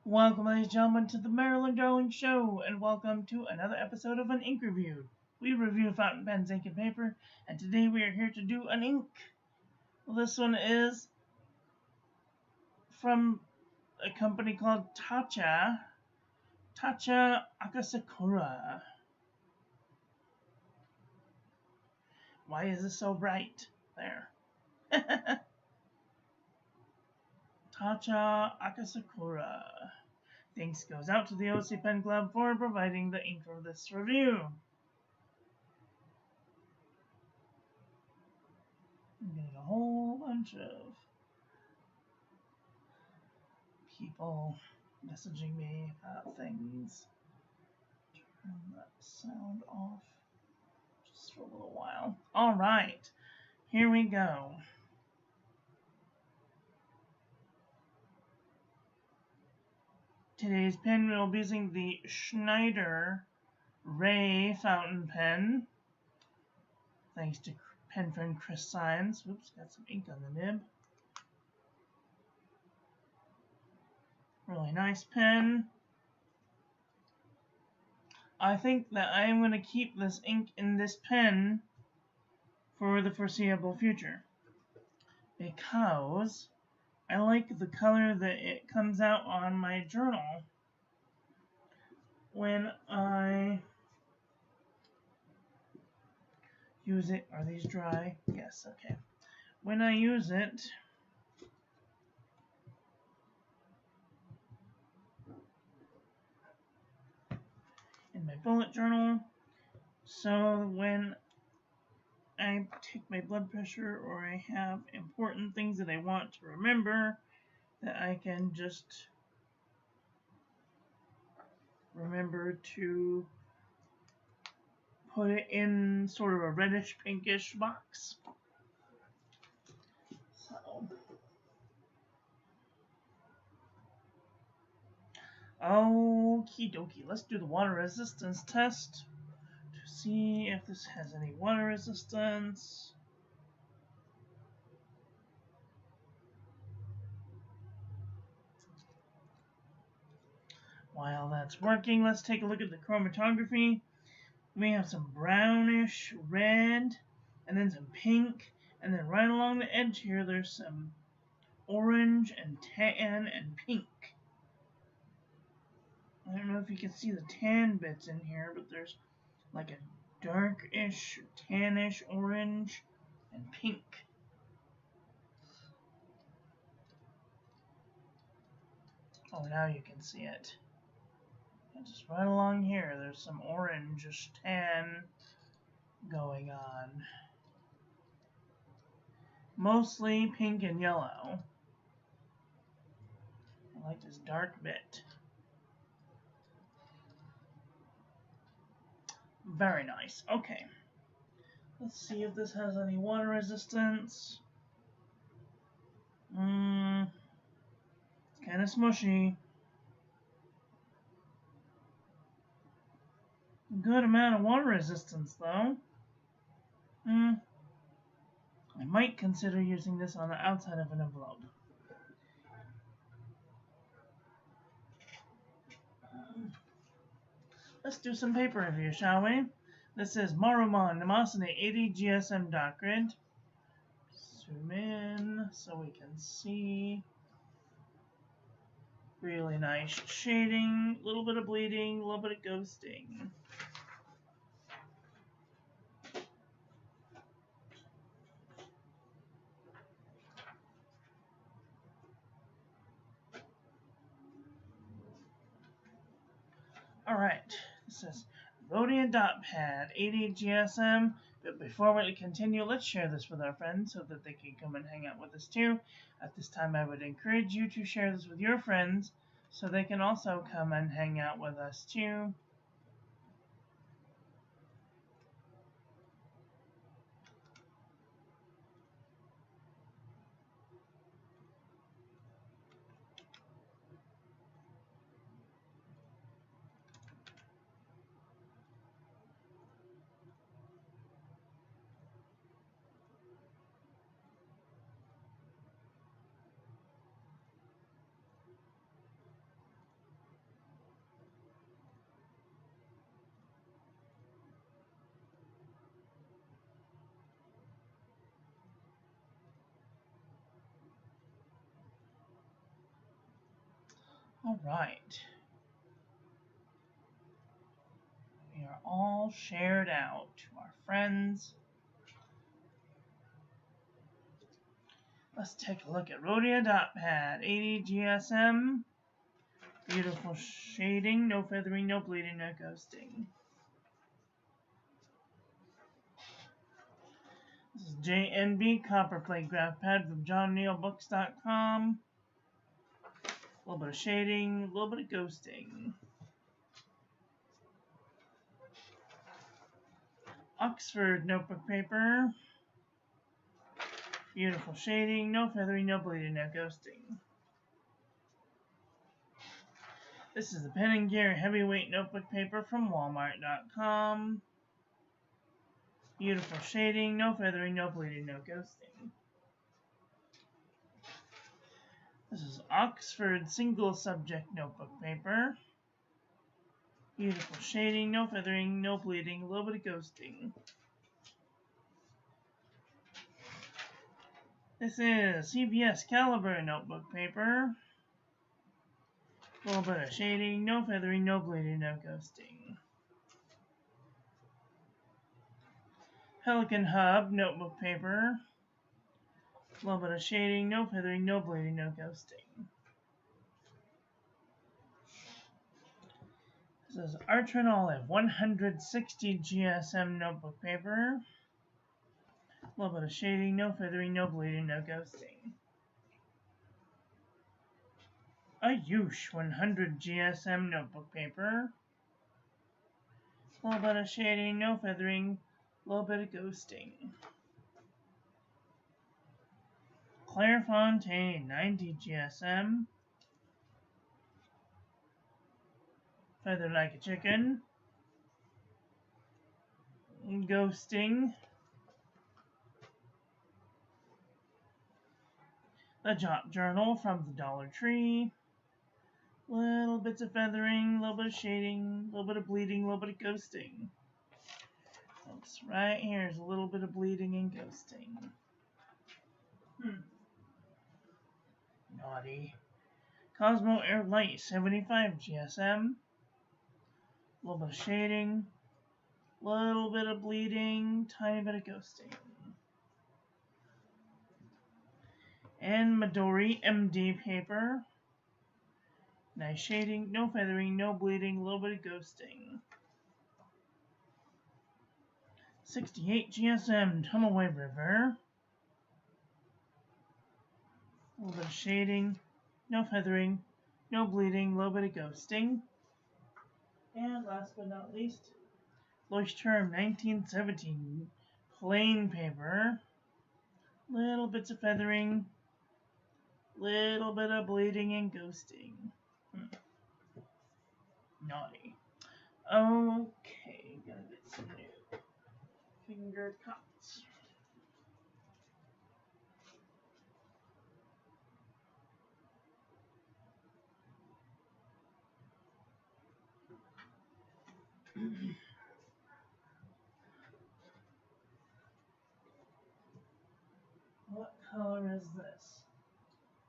Welcome, ladies and gentlemen, to the Maryland Darling Show, and welcome to another episode of an ink review. We review fountain pens, ink, and paper, and today we are here to do an ink. This one is from a company called Taccia, Akasakura. Why is this so bright? There. Taccia Akasakura. Thanks goes out to the OC Pen Club for providing the ink for this review. I'm getting a whole bunch of people messaging me about things. Turn that sound off just for a little while. Alright, here we go. Today's pen, we'll be using the Schneider Ray fountain pen. Thanks to pen friend Chris Sines. Whoops, got some ink on the nib. Really nice pen. I think that I am going to keep this ink in this pen for the foreseeable future, because I like the color that it comes out on my journal when I use it. Are these dry? Yes, okay. When I use it in my bullet journal, so when I take my blood pressure or I have important things that I want to remember, that I can just remember to put it in sort of a reddish pinkish box. So, okie dokie, let's do the water resistance test to see if this has any water resistance. While that's working, let's take a look at the chromatography. We have some brownish red, and then some pink, and then right along the edge here there's some orange and tan and pink. I don't know if you can see the tan bits in here, but there's like a darkish, tannish orange and pink. Oh, now you can see it. And just right along here, there's some orangish tan going on. Mostly pink and yellow. I like this dark bit. Very nice. Okay. Let's see if this has any water resistance. It's kind of smushy. Good amount of water resistance, though. I might consider using this on the outside of an envelope. Let's do some paper review, shall we? This is Marumon Namasane 80 GSM dot grid. Zoom in so we can see. Really nice shading, a little bit of bleeding, a little bit of ghosting. Alright, this is Rhodium Dot Pad 80 GSM. But before we continue, let's share this with our friends so that they can come and hang out with us too. At this time, I would encourage you to share this with your friends so they can also come and hang out with us too. All right. We are all shared out to our friends. Let's take a look at Rhodia dot pad, 80 GSM. Beautiful shading, no feathering, no bleeding, no ghosting. This is JNB Copperplate Graph Pad from JohnNeilBooks.com. A little bit of shading, a little bit of ghosting. Oxford notebook paper. Beautiful shading, no feathering, no bleeding, no ghosting. This is the Pen & Gear Heavyweight Notebook Paper from Walmart.com. Beautiful shading, no feathering, no bleeding, no ghosting. This is Oxford Single Subject Notebook Paper. Beautiful shading, no feathering, no bleeding, a little bit of ghosting. This is CVS Caliber Notebook Paper. A little bit of shading, no feathering, no bleeding, no ghosting. Pelican Hub Notebook Paper. A little bit of shading, no feathering, no bleeding, no ghosting. This is Artrin Olive 160 GSM Notebook Paper. A little bit of shading, no feathering, no bleeding, no ghosting. Ayush 100 GSM Notebook Paper. A little bit of shading, no feathering, a little bit of ghosting. Clairefontaine 90 GSM. Feathered like a chicken. Ghosting. The Jot Journal from the Dollar Tree. Little bits of feathering, a little bit of shading, a little bit of bleeding, a little bit of ghosting. Folks, right here is a little bit of bleeding and ghosting. Naughty. Cosmo Air Light 75 GSM. A little bit of shading, a little bit of bleeding, tiny bit of ghosting. And Midori MD paper. Nice shading, no feathering, no bleeding, a little bit of ghosting. 68 GSM Tumaway River. A little bit of shading, no feathering, no bleeding, a little bit of ghosting. And last but not least, Leuchtturm 1917 plain paper. Little bits of feathering, little bit of bleeding and ghosting. Naughty. Okay, gotta get some new finger cuts. What color is this?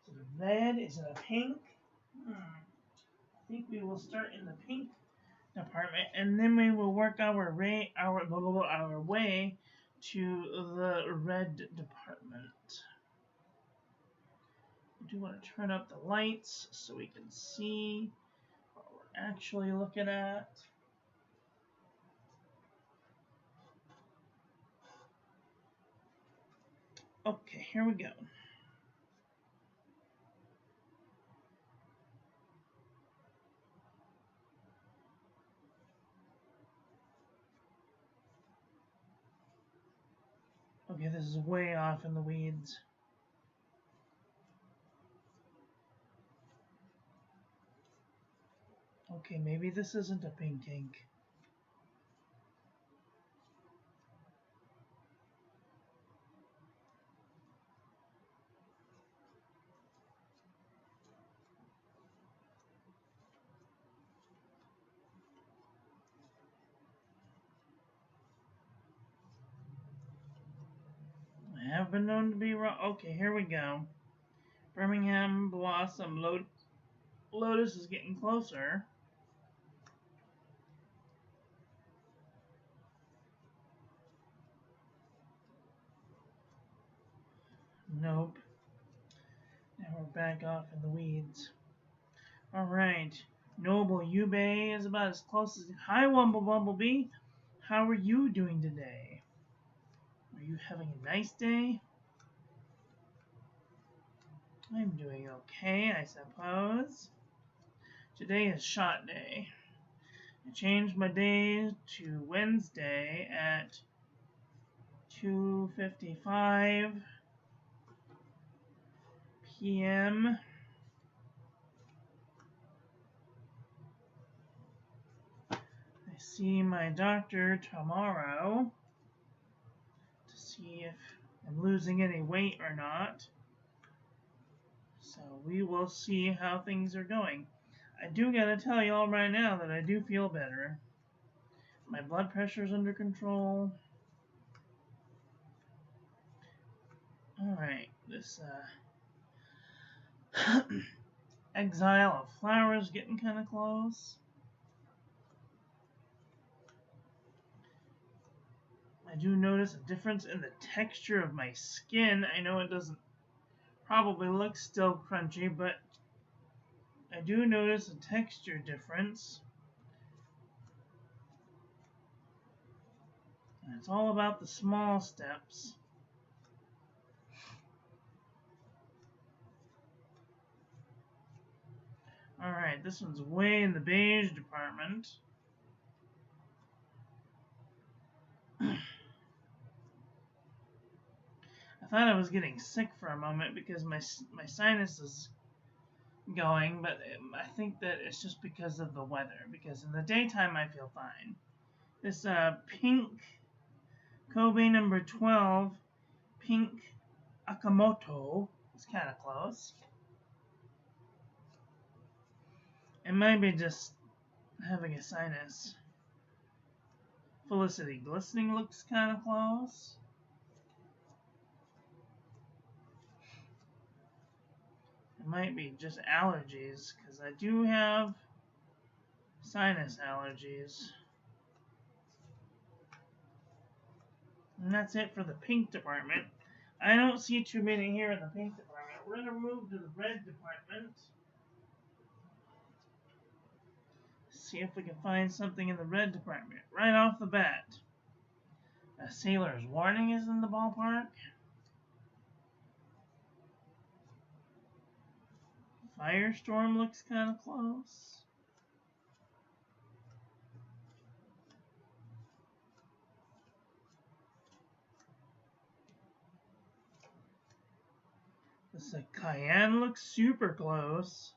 Is it a red? Is it a pink? I think we will start in the pink department, and then we will work our way to the red department. I do want to turn up the lights so we can see what we're actually looking at. Okay, here we go. Okay, this is way off in the weeds. Okay, maybe this isn't a pink ink. I have been known to be wrong. Okay, here we go. Birmingham Blossom Load. Lotus is getting closer. Nope. Now we're back off in the weeds. Alright. Noble Yubei is about as close as... Hi, Wumble Bumblebee. How are you doing today? Are you having a nice day? I'm doing okay, I suppose. Today is shot day. I changed my day to Wednesday at 2:55 p.m. I see my doctor tomorrow to see if I'm losing any weight or not. So we will see how things are going. I do gotta tell you all right now that I do feel better. My blood pressure's under control. Alright, this exile of flowers getting kind of close. I do notice a difference in the texture of my skin. I know it doesn't probably look still crunchy, but I do notice a texture difference. And it's all about the small steps. Alright, this one's way in the beige department. I thought I was getting sick for a moment because my sinus is going, but I think that it's just because of the weather, because in the daytime I feel fine. This pink Kobe number 12, pink Akamoto, is kind of close. It might be just having a sinus. Felicity Glistening looks kind of close. It might be just allergies, because I do have sinus allergies. And that's it for the pink department. I don't see too many here in the pink department. We're going to move to the red department. See if we can find something in the red department. Right off the bat. A Sailor's Warning is in the ballpark. Firestorm looks kind of close. The Cayenne looks super close.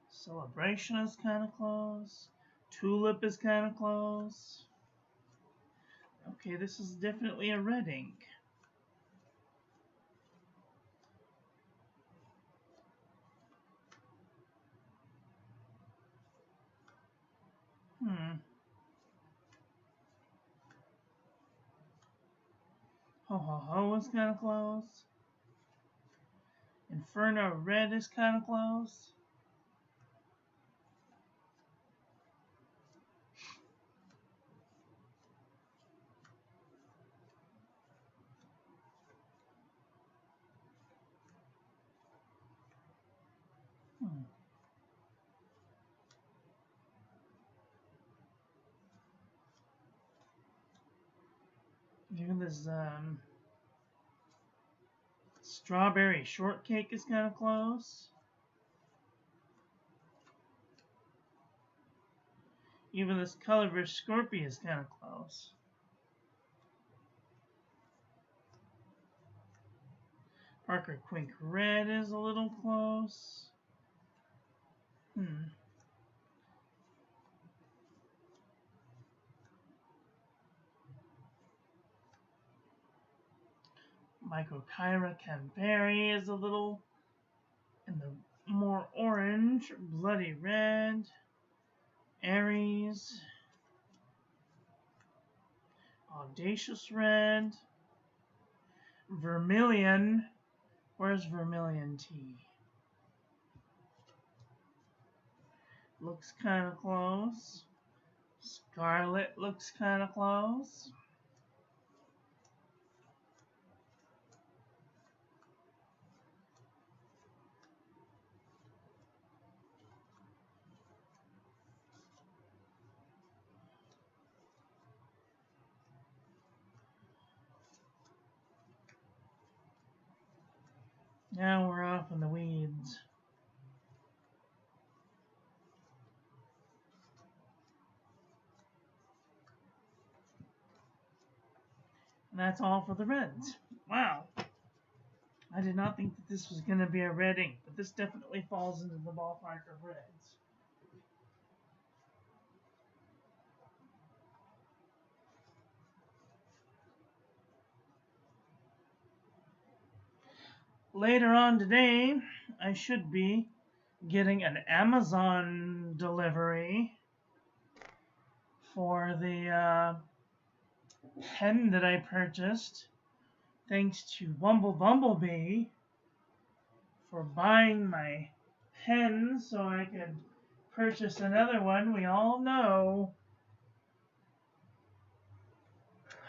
Celebration is kind of close. Tulip is kind of close. Okay, this is definitely a red ink. Ho Ho Ho is kind of close. Inferno Red is kind of close. Even this Strawberry Shortcake is kind of close. Even this Colorfish Scorpio is kind of close. Parker Quink Red is a little close. Microkyra Canberry is a little in the more orange. Bloody Red. Aries. Audacious Red. Vermilion. Where's Vermilion Tea? looks kind of close. Scarlet looks kind of close. Now we're off in the weeds. And that's all for the reds. Wow. I did not think that this was going to be a red ink, but this definitely falls into the ballpark of reds. Later on today, I should be getting an Amazon delivery for the pen that I purchased, thanks to Bumblebee for buying my pen so I could purchase another one. We all know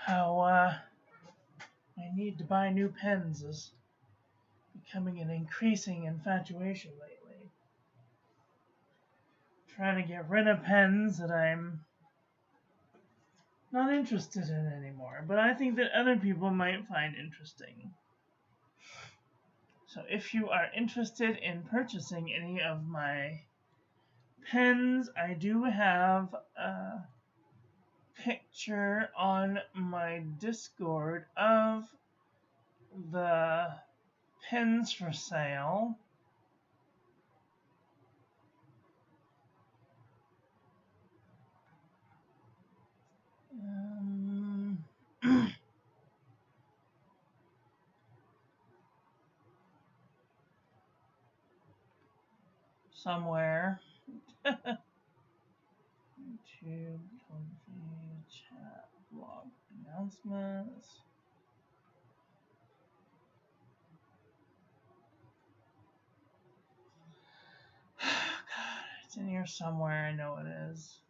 how I need to buy new pens is becoming an increasing infatuation lately. Trying to get rid of pens that I'm not interested in anymore, but I think that other people might find interesting. So if you are interested in purchasing any of my pens, I do have a picture on my Discord of the pens for sale. Somewhere. YouTube, chat, blog, announcements. God, it's in here somewhere. I know it is.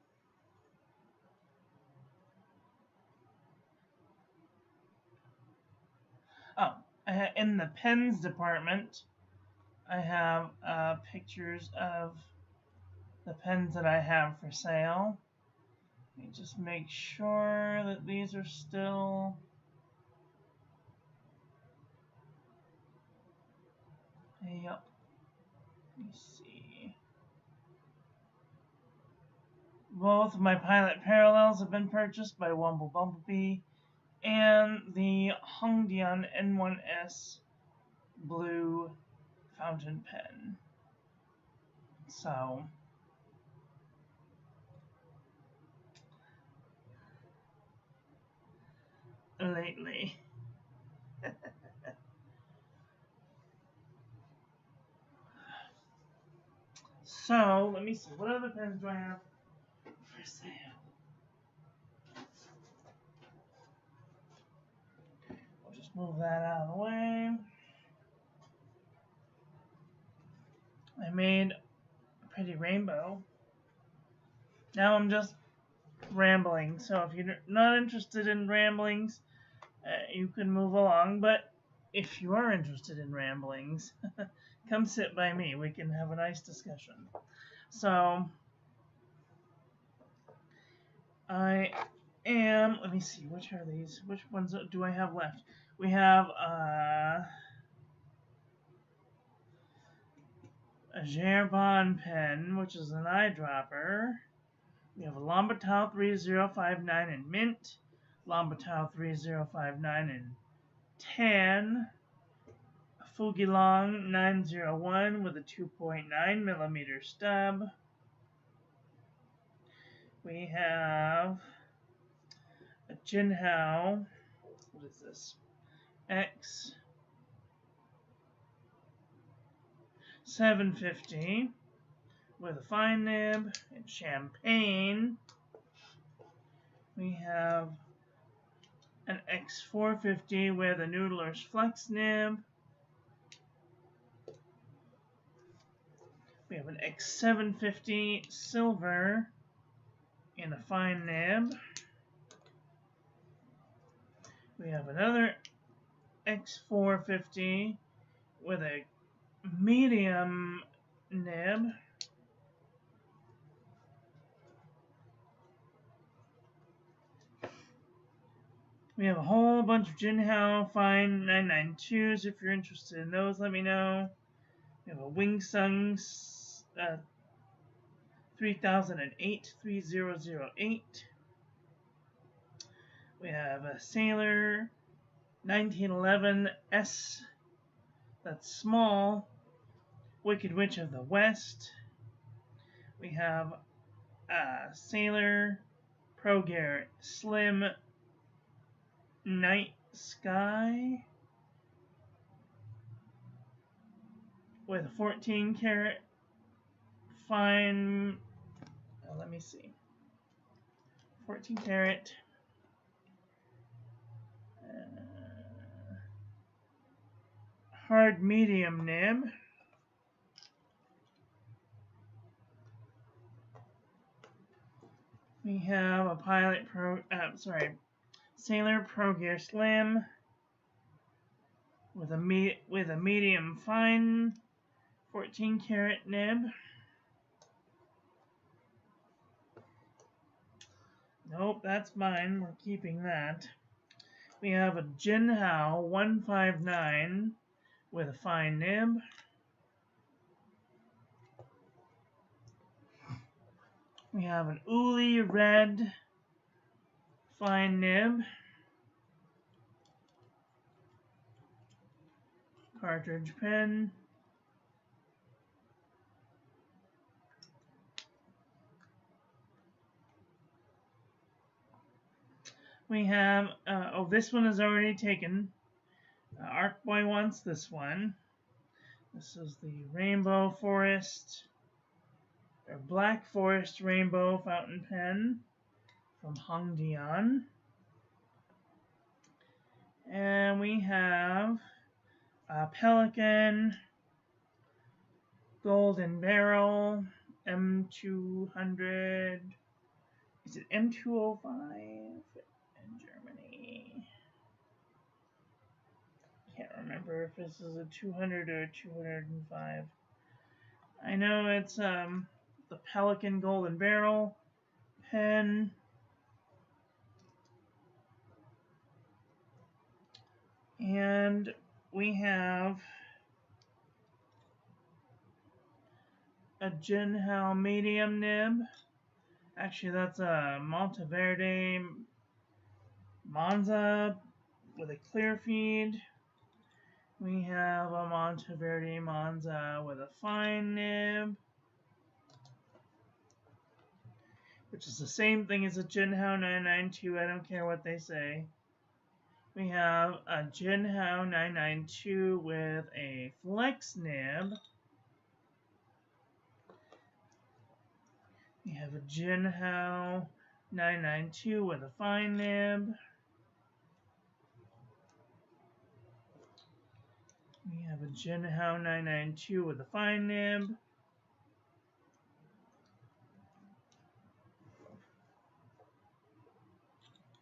Oh, in the pens department, I have pictures of the pens that I have for sale. Let me just make sure that these are still... Yep. Let me see. Both my Pilot Parallels have been purchased by Bumblebee, and the Hongdian N1S blue fountain pen. So, lately. So, let me see. What other pens do I have for sale? I'll just move that out of the way. I made a pretty rainbow. Now I'm just rambling. So if you're not interested in ramblings, you can move along. But if you are interested in ramblings, come sit by me. We can have a nice discussion. So I am, let me see, which are these? Which ones do I have left? We have a Gerbon pen, which is an eyedropper. We have a Lombautau 3059 in mint, Lombautau 3059 in tan, a Fugilong 901 with a 2.9 millimeter stub. We have a Jinhao, what is this? X 750 with a fine nib in champagne. We have an X450 with a Noodler's Flex nib. We have an X750 silver in a fine nib. We have another X450 with a medium nib. We have a whole bunch of Jinhao fine 992s. If you're interested in those, let me know. We have a Wing Sung 3008 3008. We have a Sailor 1911 S, that's small, Wicked Witch of the West. We have a Sailor Pro Gear Slim Night Sky with a 14 karat fine, let me see, 14 karat hard medium nib. We have a Sailor Pro Gear Slim with a medium fine 14 karat nib. Nope, that's mine. We're keeping that. We have a Jinhao 159 with a fine nib. We have an Uli red fine nib. Cartridge pen. We have, this one is already taken. Arc Boy wants this one. This is the Rainbow Forest, or Black Forest Rainbow Fountain Pen from Hongdian. And we have a Pelican Golden Barrel M200. Is it M205 in Germany? Can't remember if this is a 200 or a 205. I know it's the Pelican Golden Barrel pen. And we have a Jinhao medium nib. Actually, that's a Monteverde Monza with a clear feed. We have a Monteverde Monza with a fine nib, which is the same thing as a Jinhao 992. I don't care what they say. We have a Jinhao 992 with a flex nib. We have a Jinhao 992 with a fine nib. We have a Jinhao 992 with a fine nib.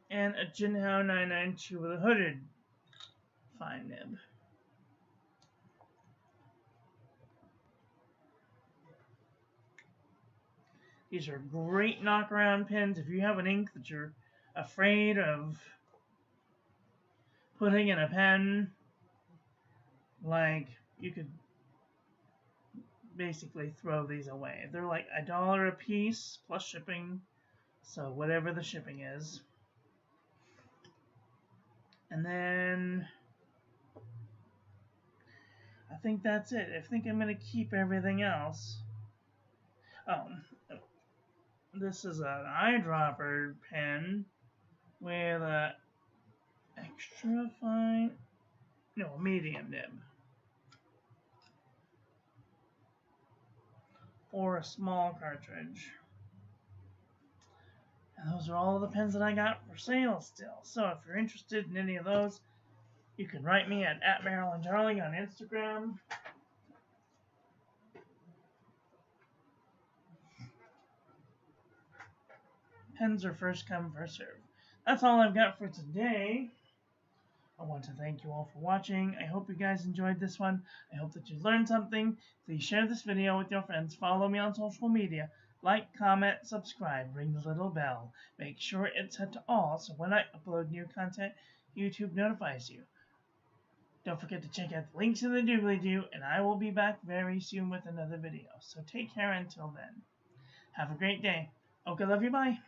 And a Jinhao 992 with a hooded fine nib. These are great knockaround pens if you have an ink that you're afraid of putting in a pen. Like, you could basically throw these away. They're like $1 a piece plus shipping, so whatever the shipping is. And then I think that's it. I think I'm going to keep everything else. Oh, this is an eyedropper pen with a extra fine, no, medium nib. Or a small cartridge. And those are all the pens that I got for sale still. So if you're interested in any of those, you can write me at MarilynDarling on Instagram. Pens are first come, first serve. That's all I've got for today. I want to thank you all for watching. I hope you guys enjoyed this one. I hope that you learned something. Please share this video with your friends. Follow me on social media. Like, comment, subscribe, ring the little bell. Make sure it's set to all so when I upload new content, YouTube notifies you. Don't forget to check out the links in the doobly-doo, and I will be back very soon with another video. So take care until then. Have a great day. Okay, love you, bye.